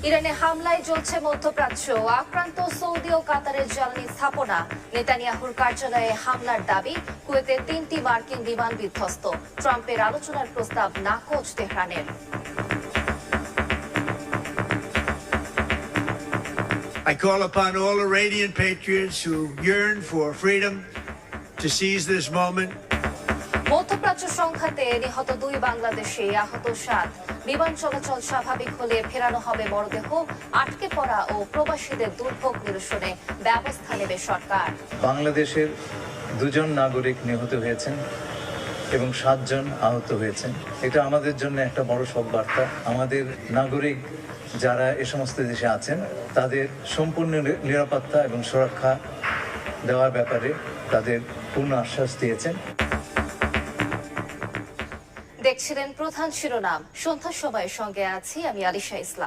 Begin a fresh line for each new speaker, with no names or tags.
ইরানে হামলায় জ্বলছে মধ্যপ্রাচ্য। আক্রান্ত সৌদি ও কাতারের জ্বালানি স্থাপনা। নেতানিয়াহুর কার্যালয়ে হামলার দাবি। কুয়েতে 3টি মার্কিন বিমান বিধ্বস্ত। ট্রাম্পের আলোচনার প্রস্তাব নাকচ তেহরানের।
I call upon all Iranian patriots who yearn for freedom to seize this moment.
মধ্যপ্রাচ্য সংঘাতে নিহত 2 বাংলাদেশি, আহত 7। বিমান চলাচল স্বাভাবিক হলে ফেরানো হবে মরদেহ। আটকে পড়া ও প্রবাসীদের দুর্ভোগ নিরসনে ব্যবস্থা নেবে সরকার।
বাংলাদেশের 2 নাগরিক নিহত হয়েছেন এবং 7 জন আহত হয়েছেন। এটা আমাদের জন্য একটা বড় শোক বার্তা। আমাদের নাগরিক যারা এ সমস্ত দেশে আছেন তাদের সম্পূর্ণ নিরাপত্তা এবং সুরক্ষা দেওয়ার ব্যাপারে তাদের পূর্ণ আশ্বাস দিয়েছেন।
দেখছিলেন প্রধান শিরোনাম। সন্ধ্যার সময়ের সঙ্গে আছি আমি আলিশা ইসলাম।